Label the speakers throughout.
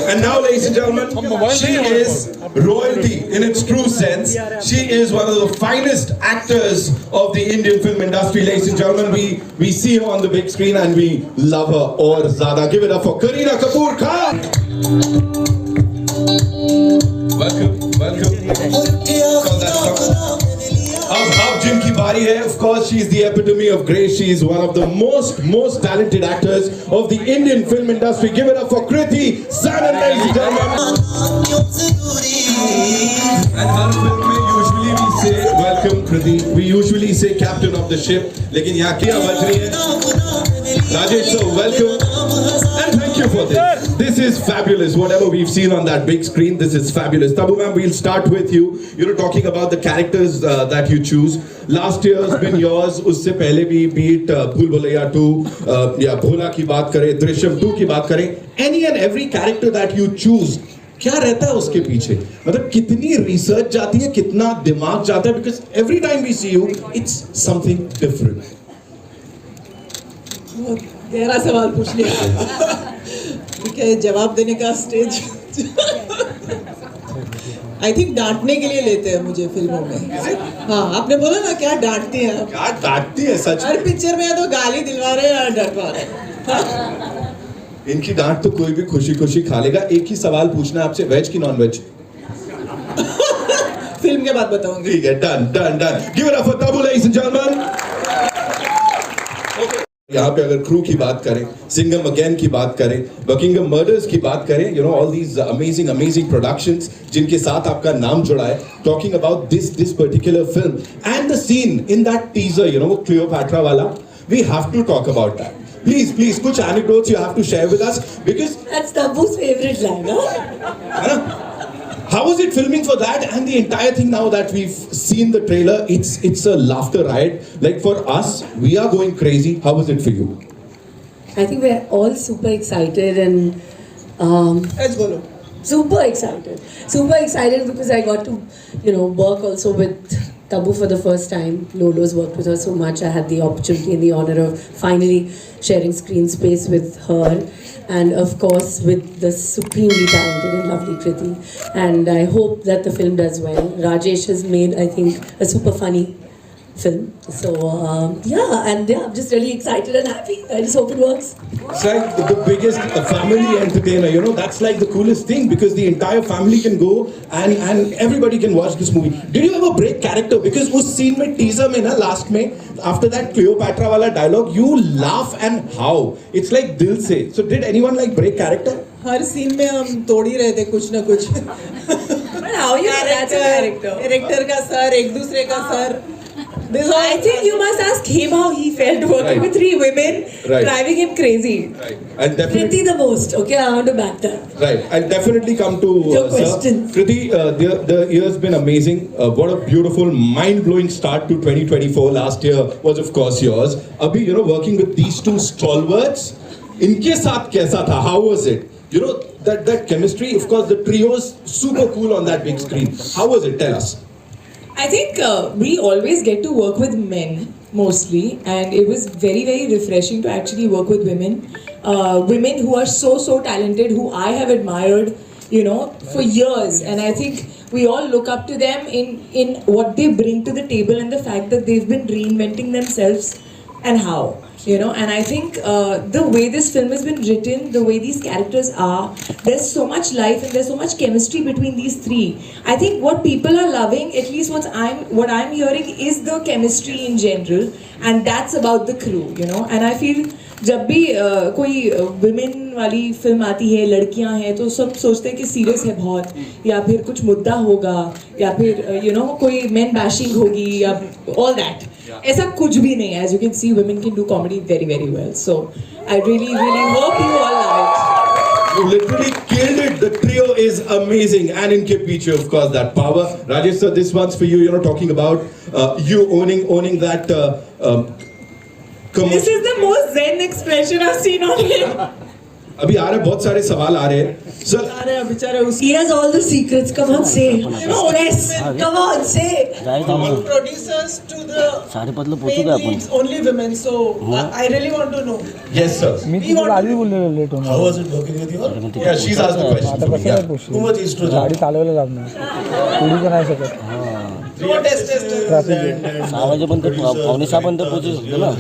Speaker 1: And now, ladies and gentlemen, she is royalty in its true sense. She is one of the finest actors of the Indian film industry, ladies and gentlemen. We see her on the big screen and we love her aur zyada. Give it up for Kareena Kapoor Khan. Welcome. अब जिनकी बारी है, of course, she is the epitome of grace. She is one of the most talented actors of the Indian film industry. Give it up for Kriti, Sanon, ladies and gentlemen. And her film में usually we say welcome Kriti. We usually say captain of the ship. लेकिन यहाँ क्या बज रही है? Rajesh, so welcome and thank you for this. This is fabulous. Whatever we've seen on that big screen, this is fabulous. Tabu ma'am, we'll start with you. You know, talking about the characters that you choose. Last year has been yours. उससे पहले भी beat भूल भुलैया 2 या भोला की बात करें, दृश्यम 2 की बात करें. Any and every character that you choose, क्या रहता है उसके पीछे? मतलब कितनी रिसर्च जाती है, कितना दिमाग जाता है? Because every time we see you, it's something different.
Speaker 2: गहरा सवाल पूछ लिया क्योंकि जवाब देने का स्टेज आई थिंक डांटने के लिए लेते हैं मुझे फिल्मों में. हाँ, आपने बोला ना क्या डांटती हैं आप?
Speaker 1: क्या डांटती है सच?
Speaker 2: हर पिक्चर में तो गाली दिलवा रहे हैं और डरवा रहे हैं.
Speaker 1: इनकी डांट तो कोई भी खुशी खुशी खा लेगा. एक ही सवाल पूछना है आपसे, वेज की नॉन वेज?
Speaker 2: फिल्म के बाद बताऊंगी.
Speaker 1: ठीक है, done. Give it up for Tabu, ladies and gentlemen. यहाँ पे अगर क्रू की बात करें, सिंघम अगेन की बात करें, बकिंगम मर्डर्स की बात करें, you know all these amazing productions जिनके साथ आपका नाम जुड़ा है. Talking about this particular film and the scene in that teaser, you know, Cleopatra वाला, we have to talk about that. Please, कुछ anecdotes you have to share with us because
Speaker 2: that's Tabu's favorite line.
Speaker 1: Huh? How was it filming for that and the entire thing? Now that we've seen the trailer, it's a laughter riot. Like for us, we are going crazy. How was it for you?
Speaker 3: I think we're all super excited and super excited because I got to, you know, work also with Tabu for the first time. Lolo's worked with her so much. I had the opportunity and the honor of finally sharing screen space with her. And of course with the supremely talented and lovely Kriti. And I hope that the film does well. Rajesh has made, I think, a super funny film. So I'm just really excited and happy. I just hope it works.
Speaker 1: It's like the biggest family entertainer, you know, that's like the coolest thing because the entire family can go and everybody can watch this movie. Did you ever break character? Because उस scene में teaser में ना last में after that Cleopatra वाला dialogue, you laugh and how. It's like दिल से. So did anyone like break character?
Speaker 2: Her scene में हम तोड़ ही रहे थे कुछ ना कुछ.
Speaker 3: But how you know that's a character?
Speaker 2: Director का सर, एक दूसरे का sir.
Speaker 3: I think you must ask him how he felt working with 3 women driving him crazy.
Speaker 1: Right. And definitely
Speaker 3: Kriti the most. Okay, I want to back that.
Speaker 1: Right. I'll definitely come to
Speaker 3: your questions.
Speaker 1: Kriti, the year's been amazing. What a beautiful, mind-blowing start to 2024. Last year was of course yours. Abhi, you know, working with these 2 stalwarts, इनके साथ कैसा था? How was it? You know, that chemistry, of course, the trio's super cool on that big screen. How was it? Tell us.
Speaker 4: I think we always get to work with men mostly, and it was very refreshing to actually work with women. Women who are so talented, who I have admired, you know, for years, and I think we all look up to them in what they bring to the table and the fact that they've been reinventing themselves and how. You know, and I think the way this film has been written, the way these characters are, there's so much life and there's so much chemistry between these 3. I think what people are loving, at least what I'm hearing, is the chemistry in general, and that's about the crew, you know. And I feel जब भी कोई women वाली film आती है, लड़कियां हैं, तो सब सोचते हैं कि serious है बहुत, या फिर कुछ मुद्दा होगा, या फिर you know कोई men bashing होगी, या all that. ऐसा कुछ भी नहीं है. As you can see, women can do comedy very well. So I really hope you all love it.
Speaker 1: You literally killed it. The trio is amazing, and in Kepiche, of course, that power. Rajesh sir, this one's for you. You know, talking about you owning that.
Speaker 4: This is the most zen expression I've seen on him.
Speaker 1: अभी आ रहे बहुत सारे सवाल आ रहे हैं sir.
Speaker 2: अरे बेचारे
Speaker 3: He has all the secrets. Come on, say. Yes. Come on, say.
Speaker 2: from producers to the main leads, only women. So I really want to know.
Speaker 1: Yes sir.
Speaker 5: Me
Speaker 2: We
Speaker 5: तुला
Speaker 2: want
Speaker 5: आधी बोललेलो late होणार.
Speaker 6: How was it working with you?
Speaker 1: Yeah, she's asked the question.
Speaker 5: आता
Speaker 1: to me,
Speaker 5: कसं
Speaker 1: yeah.
Speaker 5: काय पोषी
Speaker 6: Too much estrogen.
Speaker 5: गाडी चालवायला लागणार पुढे तर नाही शकत.
Speaker 2: no test.
Speaker 5: ट्रॅफिक
Speaker 6: 6 वाजेपर्यंत पावणे 6 पर्यंत पोहोचू शकतो ना.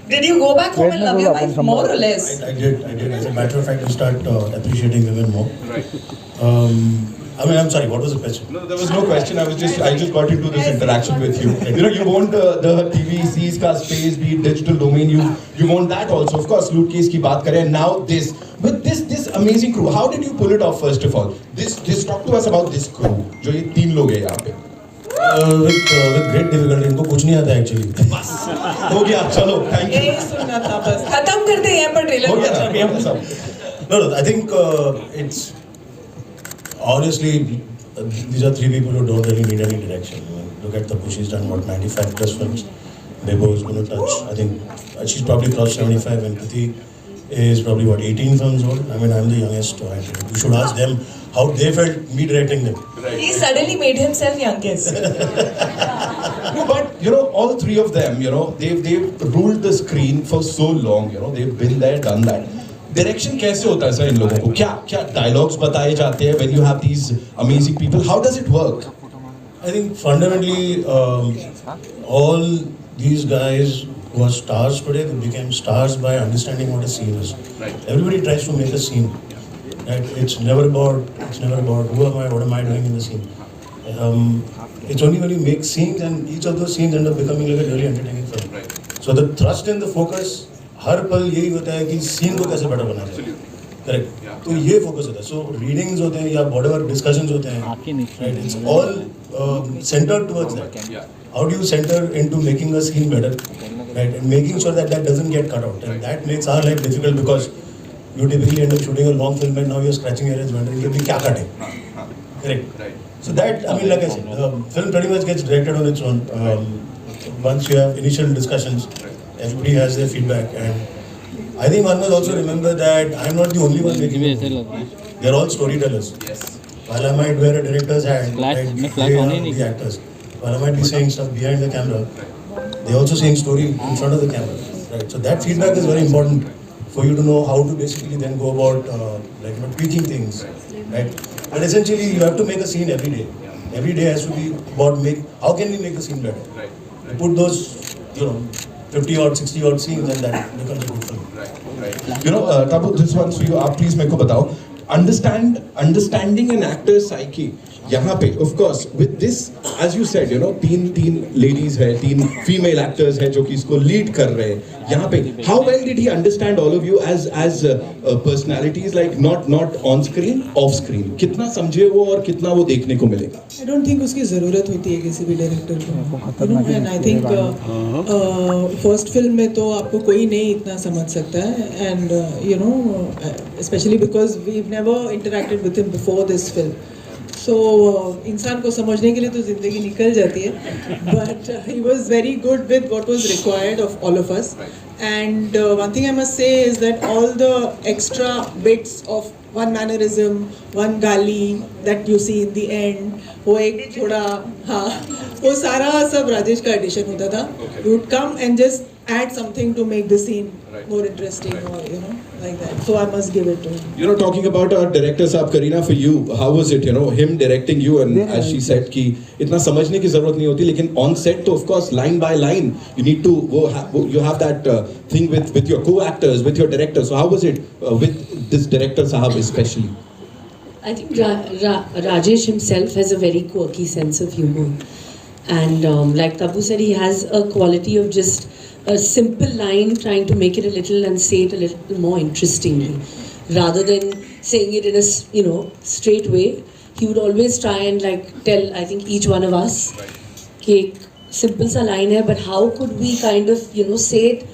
Speaker 4: Did you go back home and love your wife more or less?
Speaker 6: I did. As a matter of fact, I start appreciating women more. I mean, I'm sorry. What was the question?
Speaker 1: No, there was no question. I just got into this interaction with you. You know, you want the TVCs का space, be it digital domain. You want that also. Of course, loot case की बात करें. Now this, with this amazing crew. How did you pull it off? First of all, this talk to us about this crew. जो ये 3 लोग हैं यहाँ पे.
Speaker 6: With great difficulty. इनको कुछ नहीं आता actually.
Speaker 1: हो गया. चलो. Thank you.
Speaker 2: यही सुनना था बस.
Speaker 4: खत्म करते हैं पर ट्रेलर
Speaker 1: हो
Speaker 4: में
Speaker 1: गया
Speaker 4: अच्छा भी
Speaker 1: ना सब.
Speaker 6: No, I think it's honestly these are 3 people who don't really need any direction. I mean, look at Tabu, she's done what 95 plus films. Bebo is going to touch. I think she's probably crossed 75, and Kriti is probably what 18 films old. I mean, I'm the youngest. So you should ask them how they felt me directing them.
Speaker 4: He suddenly made himself youngest.
Speaker 1: No, but you know, all 3 of them, you know, they've ruled the screen for so long. You know, they've been there, done that. Direction कैसे होता है sir इन लोगों को? क्या dialogues बताए जाते हैं when you have these amazing people? How does it work?
Speaker 6: I think fundamentally all these guys who are stars today, they became stars by understanding what a scene is.
Speaker 1: Right.
Speaker 6: Everybody tries to make a scene. Right? It's never about who am I, what am I doing in the scene. It's only when you make scenes and each of those scenes end up becoming like a really entertaining film.
Speaker 1: Right.
Speaker 6: So the thrust and the focus हर पल यही होता है कि scene को कैसे better बनाना है. Correct. तो ये फोकस होता है. सो रीडिंग्स होते हैं या व्हाटएवर डिस्कशंस होते हैं, right, it's all centred towards that. How do you center into making a scene better, right, and making sure that that doesn't get cut out, and that makes our life difficult because you typically end up shooting a long film and now you're scratching your head wondering कि क्या काटे. Correct. So that, I mean, like I said, film pretty much gets directed on its own. Once you have initial discussions, everybody has their feedback, and I think one must also remember that I'm not the only one making a movie. They're all storytellers.
Speaker 1: Yes.
Speaker 6: While I might wear a director's hat, right, they are the actors. While I might be saying stuff behind the camera, they're also saying story in front of the camera. Right. So that feedback is very important for you to know how to basically then go about tweaking things. Right. But essentially, you have to make a scene every day. Every day has to be about how can we make the scene better.
Speaker 1: Right.
Speaker 6: You put those, 50 odd, 60 odd scenes, and that becomes a good film.
Speaker 1: Right. You know, Tabu, this one's for you. आप please मेरे को बताओ. Understanding an actor's psyche. यहाँ पे, of course, with this, as you said, you know, तीन ladies है, 3 female actors है जो कि इसको lead कर रहे हैं. यहाँ पे, how well did he understand all of you as personalities, like not on screen, off screen? कितना समझे वो और कितना वो देखने को मिलेगा?
Speaker 2: I don't think उसकी ज़रूरत होती है किसी भी डायरेक्टर को. You know, and I think first film में तो आपको कोई नहीं इतना समझ सकता है, and you know, especially because we've never interacted with him before this film. So इंसान को समझने के लिए तो ज़िंदगी निकल जाती है, but he was very good with what was required of all of us. And one thing I must say is that all the extra bits of one mannerism, one गाली that you see in the end, वो एक थोड़ा हाँ, वो सारा सब राजेश का addition होता था. You would come and just add something to make the scene more interesting, or you know, like that. So I must give it to him.
Speaker 1: You know, talking about our director साहब, Kareena, for you, how was it, you know, him directing you, and as she said कि इतना समझने की ज़रूरत नहीं होती, लेकिन on set तो of course line by line you need to you have that thing with your co-actors, with your director. So how was it with this director साहब especially?
Speaker 3: I think Rajesh himself has a very quirky sense of humor, and like Tabu said, he has a quality of just a simple line trying to make it a little and say it a little more interestingly, rather than saying it in a straight way. He would always try and like tell, I think, each one of us कि simple सा line है, but how could we kind of say it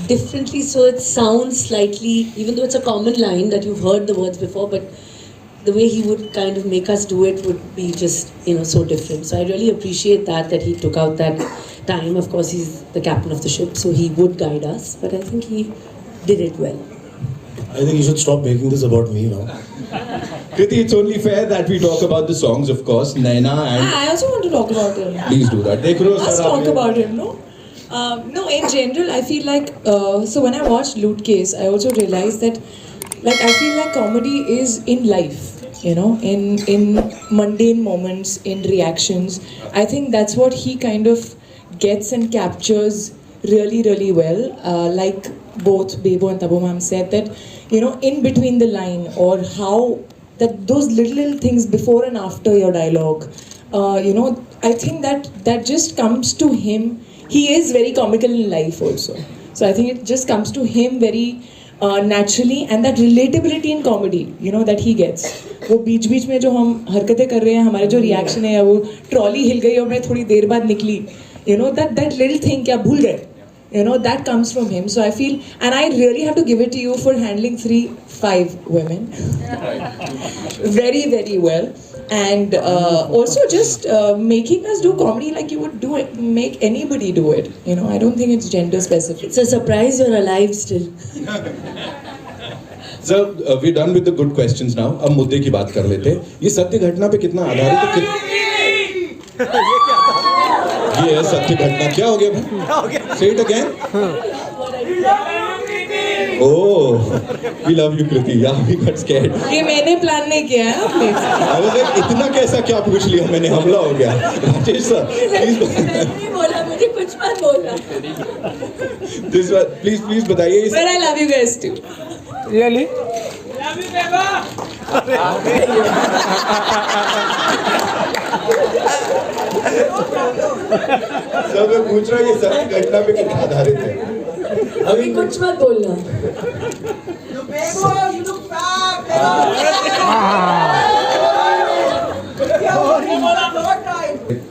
Speaker 3: differently so it sounds slightly, even though it's a common line that you've heard the words before, but the way he would kind of make us do it would be just so different. So I really appreciate that he took out that time. Of course, he's the captain of the ship, so he would guide us, but I think he did it well.
Speaker 6: I think you should stop making this about me now.
Speaker 1: Kriti, it's only fair that we talk about the songs, of course. Naina and
Speaker 4: I also want to talk about him.
Speaker 1: please do that. Dekh ro,
Speaker 4: Let's
Speaker 1: sir,
Speaker 4: talk
Speaker 1: aapne-
Speaker 4: about him, no? No, in general, I feel like, so when I watched Loot Case, I also realized that, like, I feel like comedy is in life, you know, in mundane moments, in reactions. I think that's what he kind of gets and captures really, really well. Like both Bebo and Tabu ma'am said that, you know, in between the line or how that those little things before and after your dialogue, you know, I think that just comes to him. He is very comical in life also. So I think it just comes to him very naturally, and that relatability in comedy, you know, that he gets. वो बीच बीच में जो हम हरकतें कर रहे हैं, हमारे जो रिएक्शन है, वो ट्रॉली हिल गई और मैं थोड़ी देर बाद निकली, you know, that little thing क्या भूल गए, you know, that comes from him. So I feel, and I really have to give it to you for handling 5 women very, very well. And also just making us do comedy like you would do it, make anybody do it. You know, I don't think it's gender specific.
Speaker 3: It's a surprise you're alive still.
Speaker 1: So we're done with the good questions now. अब मुद्दे की बात कर लेते हैं. ये सत्य घटना पे कितना आधारित है? ये है सत्य घटना. क्या हो गया भाई? Say it again. Oh, we love you, Kriti. Yeah, we got scared.
Speaker 4: ये मैंने प्लान नहीं किया है आपने.
Speaker 1: I was like, इतना कैसा क्या पूछ लिया मैंने, हमला हो गया. Rajesh sir, please.
Speaker 3: नहीं बोला, मुझे कुछ मत बोलना.
Speaker 1: This one, please बताइए. इस-
Speaker 4: But I love you guys too.
Speaker 5: Really?
Speaker 1: सब मैं पूछ रहा हूँ ये सत्य घटना पे कितना आधारित है?
Speaker 3: अभी कुछ मत बोलना.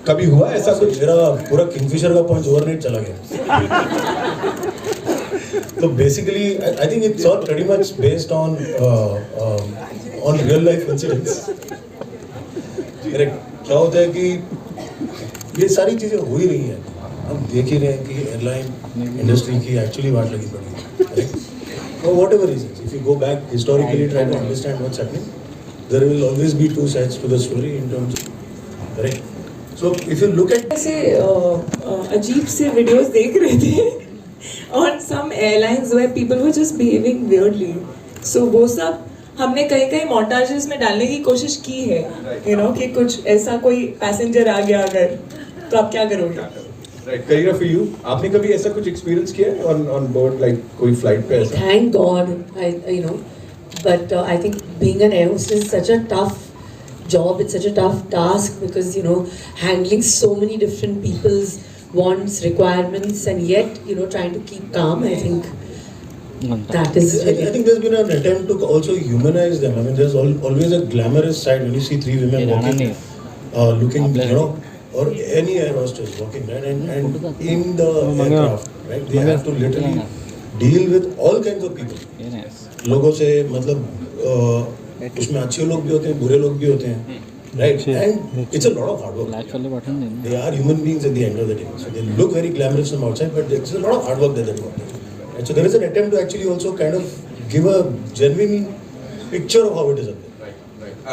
Speaker 1: कभी हुआ ऐसा कुछ?
Speaker 6: मेरा पूरा किंगफिशर का पॉइंट ओवरनाइट चला गया. तो basically I think it's all pretty much based on real life incidents. Correct. क्या होता है कि ये सारी चीजें हो ही रही हैं. हम देख ही रहे हैं कि एयरलाइन इंडस्ट्री की एक्चुअली वाट लगी पड़ी है. Correct. For whatever reasons, if you go back historically, try to understand what's happening, there will always be two sides to the story in terms of, correct? So if you look at
Speaker 4: ऐसे अजीब से videos देख रहे थे on some airlines where people were just behaving weirdly. So वो सब हमने कई montages में डालने की कोशिश की है, you know, कि कुछ ऐसा कोई पैसेंजर आ गया अगर तो आप क्या करोगे?
Speaker 1: Right, Kareena, for you, आपने कभी ऐसा कुछ experience किया है on board, like कोई flight पे ऐसा?
Speaker 3: Thank God, you know, but I think being an air hostess is such a tough job. It's such a tough task because, you know, handling so many different people's wants, requirements, and yet, you know, trying to keep calm. I think that is.
Speaker 6: I think there's been an attempt to also humanize them. I mean, there's always a glamorous side when you see 3 women walking, looking, you know, or any air hostess walking, right? And in the aircraft, right? They have to literally deal with all kinds of people. लोगों से मतलब उसमें अच्छे लोग भी होते हैं, बुरे लोग भी होते हैं, right? And it's a lot of hard work. They are human beings at the end of the day. So they look very glamorous from outside, but it's a lot of hard work that they're doing. And so there is an attempt to actually also kind of give a genuine picture of how it is up there.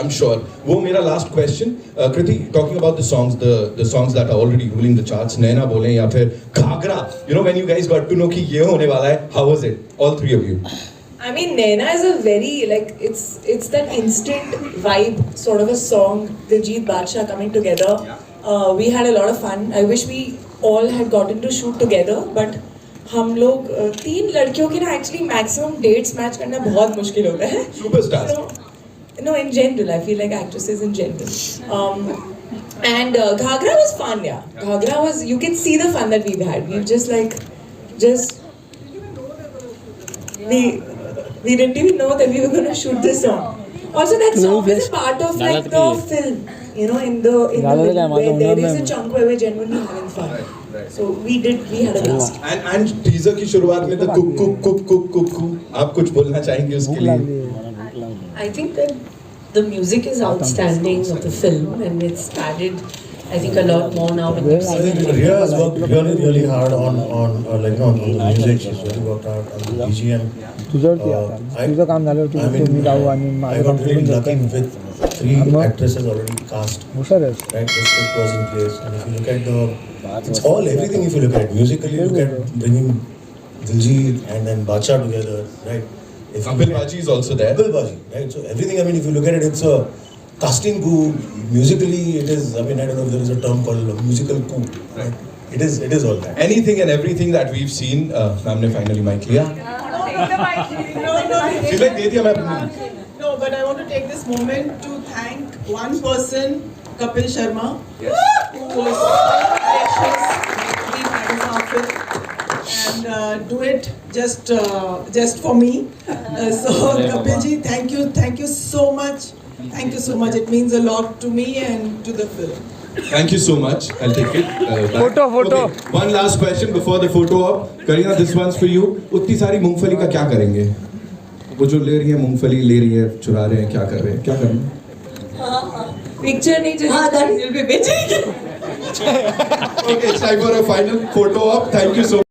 Speaker 1: I'm sure. वो मेरा last question. Kriti, talking about the songs that are already ruling the charts, नैना बोलें या फिर Ghaghara. You know, when you guys got to know कि ये होने वाला है, how was it? All 3 of you.
Speaker 4: I mean, Naina is a very, like, it's that instant vibe sort of a song. Diljit Badshah coming together. We had a lot of fun. I wish we all had gotten to shoot together, but हम लोग 3 लड़कियों के ना actually maximum dates match करना बहुत मुश्किल होता है.
Speaker 1: Superstars.
Speaker 4: So, no, in general, I feel like actresses in general. And Ghagra was fun, yeah. Ghagra was, you can see the fun that we've had. We've just we didn't even know that we were going to shoot this song. Also, that song is a part of like the film, you know, in the middle where there is a chunk where we're genuinely having fun. So we had a blast.
Speaker 1: And teaser की शुरुआत में तो cook आप कुछ बोलना चाहेंगे उसके लिए?
Speaker 3: I think that the music is outstanding of the film, and it's added I think a lot more now when you've
Speaker 6: I
Speaker 3: seen
Speaker 6: think
Speaker 3: it.
Speaker 6: Riya has worked really hard on like on the music. She's really worked hard on the BGM.
Speaker 5: तुझ्यावर ती आता तुझं काम झालं
Speaker 6: I mean,
Speaker 5: तुम्ही जाऊ आणि
Speaker 6: I
Speaker 5: माझं
Speaker 6: got
Speaker 5: काम
Speaker 6: really
Speaker 5: करून
Speaker 6: lucky
Speaker 5: जातो
Speaker 6: with 3 actresses already cast.
Speaker 5: हुशार आहेस
Speaker 6: Right, the script was in place, and if you look at the, it's all everything. If you look at it musically, you look at bringing Diljit and then Bacha together, right? If you
Speaker 1: Kapil
Speaker 6: look at-
Speaker 1: Baji is also there.
Speaker 6: Kapil Baji, right? So everything. I mean, if you look at it, it's a casting coup. Musically, it is. I mean, I don't know if there is a term called a musical coup. Right? It is. It is all that.
Speaker 1: Anything and everything that we've seen, हमने finally mic लिया. She's like, दे दिया मैं अपनी.
Speaker 2: No, but I want to take this moment to thank one person, Kapil Sharma, who was so gracious to be part of our film and do it just for me. So Kapil ji, thank you so much. Thank you so much. It means a lot to me and to the film.
Speaker 1: Thank you so much. I'll take it. Back.
Speaker 5: Photo.
Speaker 1: Okay, one last question before the photo op. Kareena, this one's for you. उतनी सारी मूंगफली का क्या करेंगे? वो जो ले रही है मूंगफली ले रही है चुरा रहे हैं क्या कर रहे हैं क्या करना?
Speaker 4: Picture नहीं
Speaker 3: हाँ, that is-
Speaker 4: चाहिए, बेचेंगे.
Speaker 1: Okay, it's time for a final photo op. Thank you so much.